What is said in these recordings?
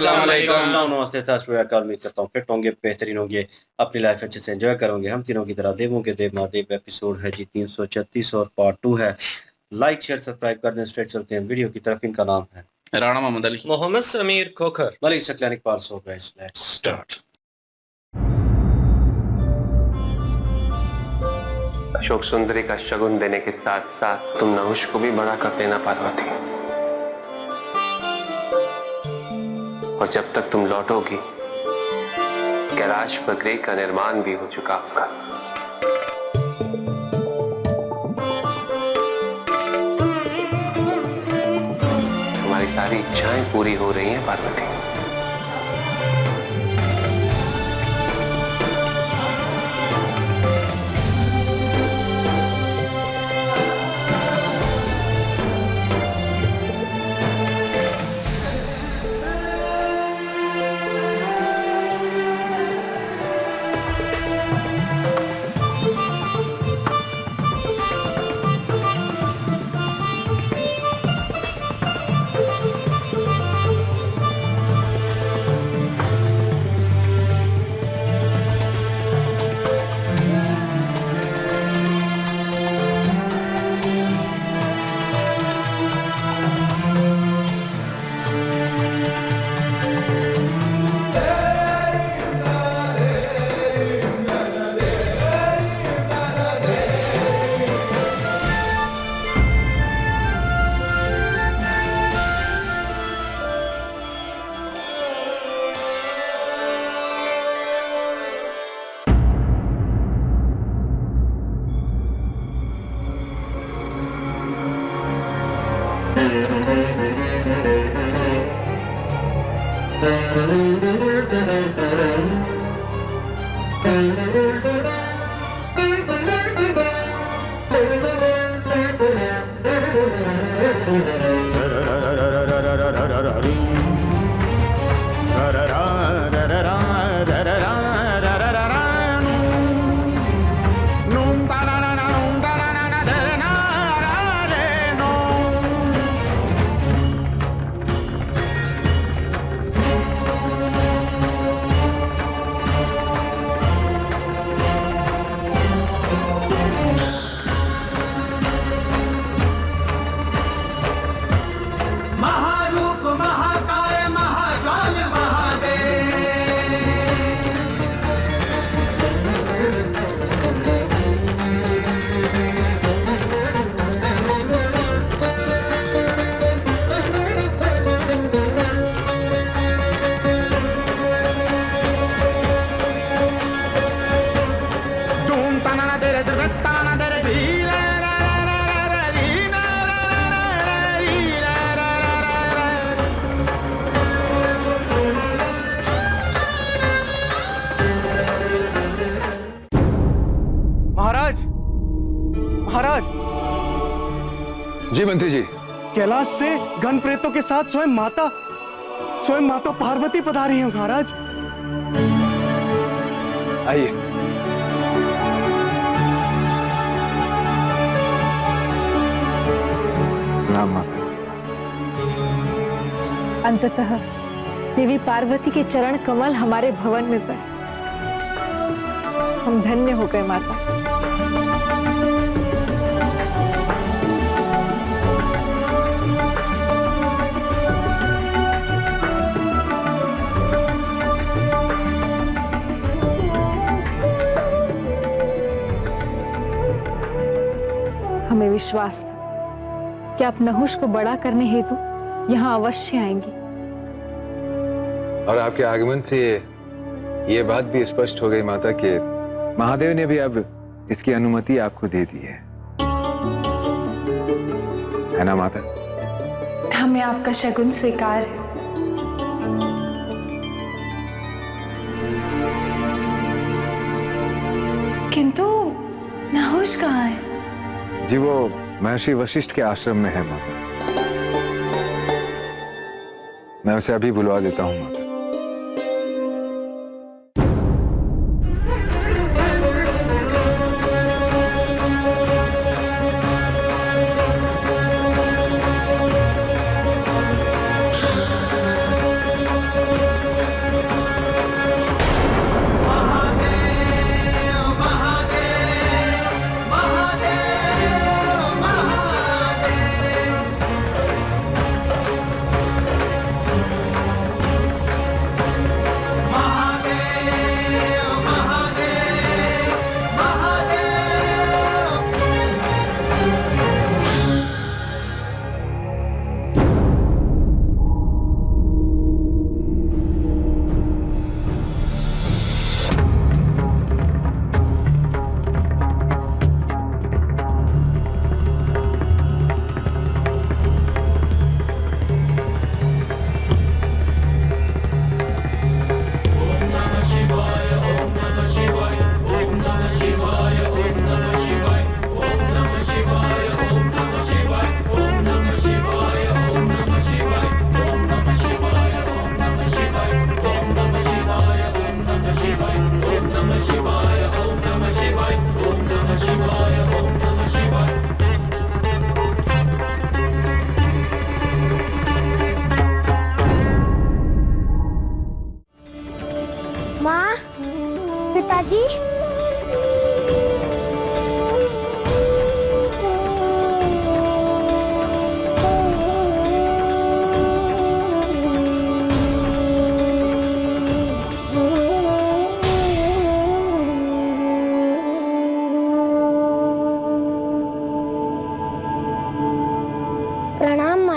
अस्सलाम वालेकुम। नमस्ते, सत श्री अकाल। उम्मीद करता हूँ फिट होंगे, बेहतरीन होंगे, अपनी लाइफ अच्छे से एंजॉय करोगे। हम तीनों की तरह देवों के देव महादेव एपिसोड है जी 336 और पार्ट 2 है। लाइक शेयर सब्सक्राइब कर दें। स्ट्रेट चलते हैं वीडियो की तरफ। इनका नाम है राणा मोहम्मद अली, मोहम्मद समीर खोखर, मलिक सकलैनिक पार्स of guys. Let's start. Ashok Sundari का शगुन देने के साथ साथ तुम नहुष को भी बड़ा कर देना पार्वती। और जब तक तुम लौटोगी कैलाश पर गृह का निर्माण भी हो चुका होगा। तुम्हारी सारी इच्छाएं पूरी हो रही हैं पार्वती। महाराज। जी मंत्री जी। कैलाश से गण प्रेतों के साथ स्वयं माता पार्वती पधारी हैं महाराज। आइए। नाम माता। अंततः देवी पार्वती के चरण कमल हमारे भवन में पड़े, हम धन्य हो गए माता। हमें विश्वास था कि आप नहुष को बड़ा करने हेतु यहाँ अवश्य आएंगी। और आपके आगमन से ये बात भी स्पष्ट हो गई माता कि महादेव ने भी अब इसकी अनुमति आपको दे दी है ना माता? हमें आपका शगुन स्वीकार है। किंतु नहुष कहाँ है? जी वो महर्षि वशिष्ठ के आश्रम में है माता। मैं उसे अभी बुलवा देता हूँ माता।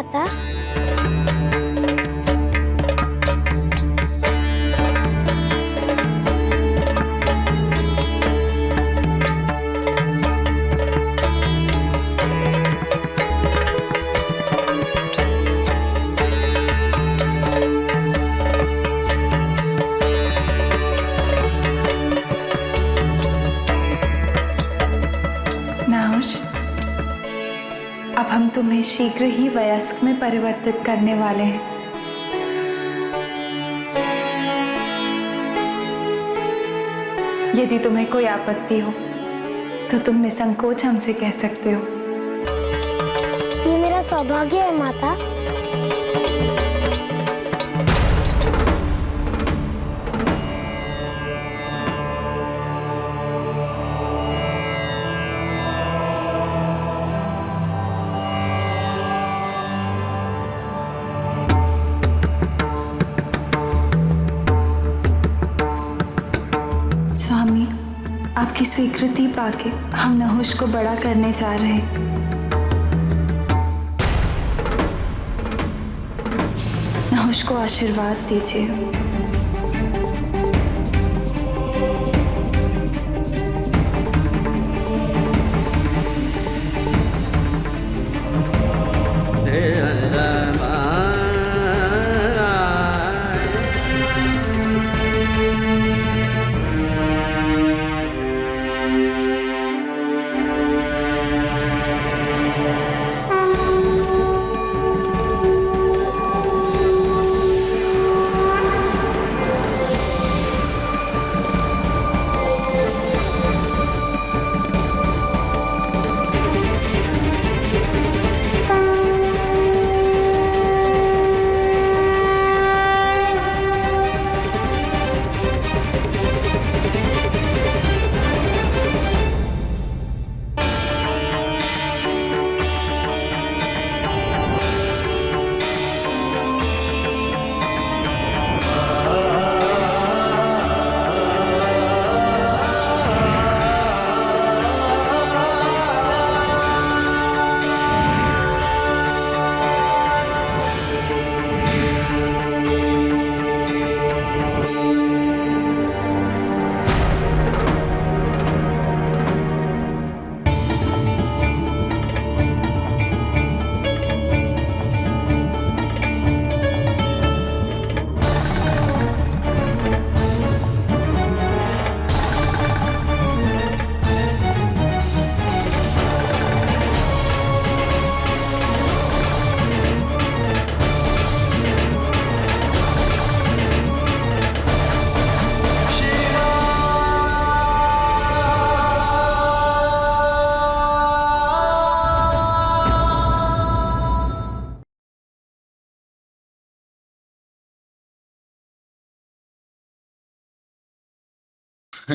माता। नाहुष, अब हम तुम्हें शीघ्र ही वयस्क में परिवर्तित करने वाले हैं। यदि तुम्हें कोई आपत्ति हो तो तुम निसंकोच हमसे कह सकते हो। ये मेरा सौभाग्य है माता। स्वामी, आपकी स्वीकृति पाके हम नहुष को बड़ा करने जा रहे हैं। नहुष को आशीर्वाद दीजिए।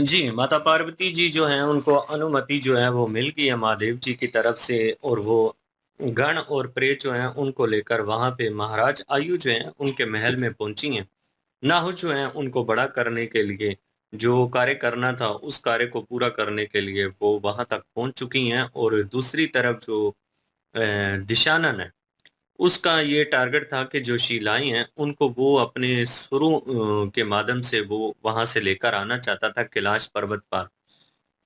जी, माता पार्वती जी जो हैं उनको अनुमति जो है वो मिल गई है महादेव जी की तरफ से, और वो गण और प्रेत जो हैं उनको लेकर वहां पे महाराज आयु जो हैं उनके महल में पहुंची हैं। नाहुष जो हैं उनको बड़ा करने के लिए जो कार्य करना था उस कार्य को पूरा करने के लिए वो वहां तक पहुंच चुकी हैं, और दूसरी तरफ जो दिशानन है उसका ये टारगेट था कि जो शिलाएं हैं उनको वो अपने सुरों के माध्यम से वो वहां से लेकर आना चाहता था कैलाश पर्वत पर।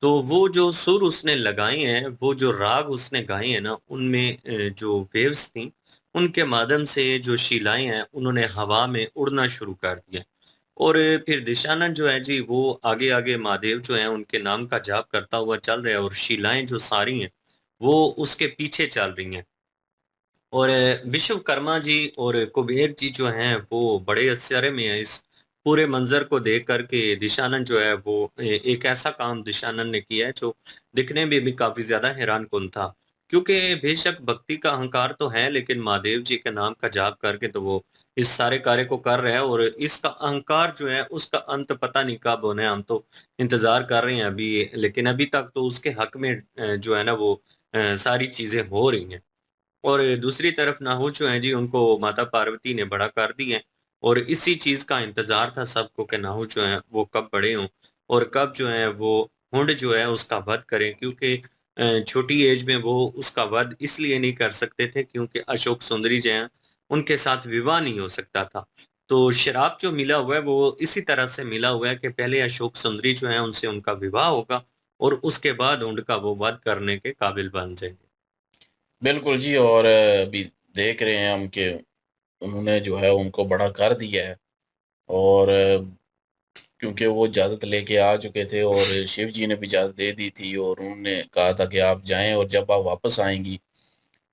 तो वो जो सुर उसने लगाए हैं, वो जो राग उसने गाए हैं ना, उनमें जो वेव्स थी उनके माध्यम से जो शिलाएं हैं उन्होंने हवा में उड़ना शुरू कर दिया। और फिर दिशानंद जो है जी वो आगे आगे महादेव जो है उनके नाम का जाप करता हुआ चल रहा है, और शिलाएं जो सारी हैं वो उसके पीछे चल रही हैं। और विश्वकर्मा जी और कुबेर जी जो हैं वो बड़े आश्चर्य में है इस पूरे मंजर को देख करके। दिशानंद जो है वो एक ऐसा काम दिशानंद ने किया है जो दिखने में भी काफी ज्यादा हैरान कुन था, क्योंकि बेशक भक्ति का अहंकार तो है लेकिन महादेव जी के नाम का जाप करके तो वो इस सारे कार्य को कर रहे हैं, और इसका अहंकार जो है उसका अंत पता नहीं कब होना है। हम तो इंतजार कर रहे हैं अभी, लेकिन अभी तक तो उसके हक में जो है ना वो सारी चीजें हो रही हैं। और दूसरी तरफ नाहुष जो है जी उनको माता पार्वती ने बड़ा कर दिया है, और इसी चीज का इंतजार था सबको कि नाहुष जो है वो कब बड़े हों और कब जो है वो हुंड जो है उसका वध करें, क्योंकि छोटी एज में वो उसका वध इसलिए नहीं कर सकते थे क्योंकि अशोक सुंदरी जो हैं उनके साथ विवाह नहीं हो सकता था। तो श्राप जो मिला हुआ है वो इसी तरह से मिला हुआ है कि पहले अशोक सुंदरी जो है उनसे उनका विवाह होगा और उसके बाद उनका वो वध करने के काबिल बन जाएंगे। बिल्कुल जी। और अभी देख रहे हैं हम कि उन्होंने जो है उनको बड़ा कर दिया है। और क्योंकि वो इजाज़त लेके आ चुके थे और शिव जी ने भी इजाज़त दे दी थी और उन्होंने कहा था कि आप जाएं और जब आप वापस आएंगी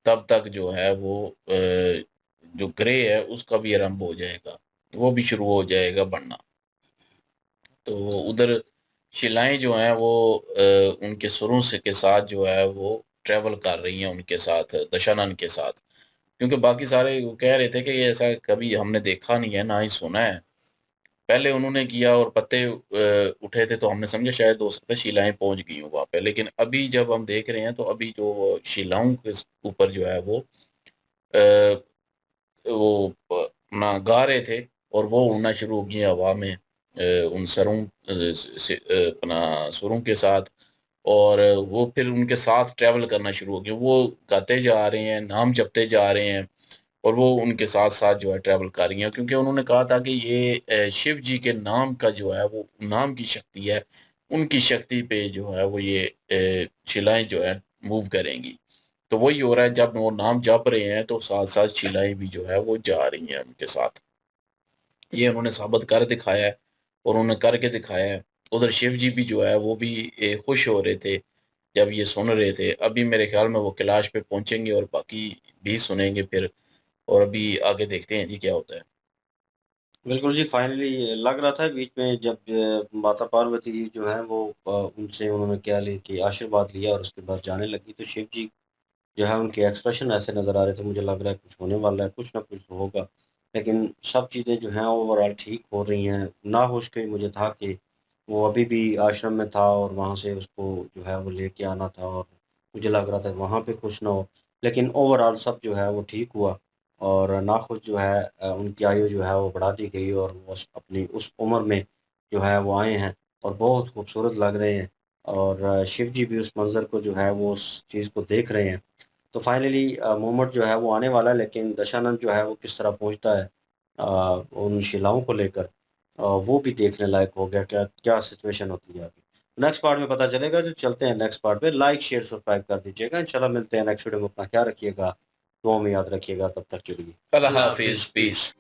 तब तक जो है वो जो ग्रे है उसका भी आरंभ हो जाएगा, वो भी शुरू हो जाएगा बनना। तो उधर शिलाएं जो हैं वो उनके सुरों से के साथ जो है वो ट्रैवल कर रही हैं उनके साथ, दशानन के साथ। क्योंकि बाकी सारे वो कह रहे थे कि ये ऐसा कभी हमने देखा नहीं है, ना ही सुना है। पहले उन्होंने किया और पत्ते उठे थे तो हमने समझा शायद हो सकता है शिलाएं पहुंच गई हों वहाँ पे, लेकिन अभी जब हम देख रहे हैं तो अभी जो शिलाओं के ऊपर जो है अ, वो अपना गा रहे थे और वो उड़ना शुरू हो गई हवा में उन सरों से अपना सुरों के साथ। और वो फिर उनके साथ ट्रैवल करना शुरू हो गया, वो गाते जा रहे हैं, नाम जपते जा रहे हैं और वो उनके साथ-साथ जो है ट्रैवल कर रही हैं। क्योंकि उन्होंने कहा था कि ये शिव जी के नाम का जो है वो नाम की शक्ति है, उनकी शक्ति पे जो है वो ये शिलाएँ जो है मूव करेंगी। तो वही हो रहा है, जब वो नाम जप रहे हैं तो साथ-साथ शिलाएँ भी जो है वो जा रही हैं उनके साथ। ये उन्होंने साबित कर दिखाया है और उन्होंने करके दिखाया है। उधर शिव जी भी जो है वो भी खुश हो रहे थे जब ये सुन रहे थे। अभी मेरे ख्याल में वो कैलाश पे पहुँचेंगे और बाकी भी सुनेंगे फिर। और अभी आगे देखते हैं जी क्या होता है। बिल्कुल जी, फाइनली लग रहा था बीच में जब माता पार्वती जी जो हैं वो उनसे उन्होंने क्या ले कि आशीर्वाद लिया और उसके बाद जाने लगी, तो शिव जी जो है उनके एक्सप्रेशन ऐसे नज़र आ रहे थे, मुझे लग रहा है कुछ होने वाला है, कुछ ना कुछ तो होगा। लेकिन सब चीज़ें जो हैं ओवरऑल ठीक हो रही हैं। नाहोश के मुझे था कि वो अभी भी आश्रम में था और वहाँ से उसको जो है वो लेके आना था और मुझे लग रहा था वहाँ पे कुछ ना हो। लेकिन ओवरऑल सब जो है वो ठीक हुआ और नाखुश जो है उनकी आयु जो है वो बढ़ा दी गई और वो अपनी उस उम्र में जो है वो आए हैं और बहुत खूबसूरत लग रहे हैं और शिव जी भी उस मंज़र को जो है वो उस चीज़ को देख रहे हैं। तो फाइनली मोमेंट जो है वो आने वाला है, लेकिन दशानंद जो है वो किस तरह पहुँचता है उन शिलाओं को लेकर वो भी देखने लायक हो गया, क्या क्या सिचुएशन होती है अभी। नेक्स्ट पार्ट में पता चलेगा, जो चलते हैं नेक्स्ट पार्ट पे। लाइक, शेयर, सब्सक्राइब कर दीजिएगा। इंशाल्लाह मिलते हैं नेक्स्ट वीडियो में। अपना ख्याल रखिएगा, दुआ में याद रखिएगा, तब तक के लिए अल्लाह अल्लाह हाफ़िज़, हाफिज। पीस।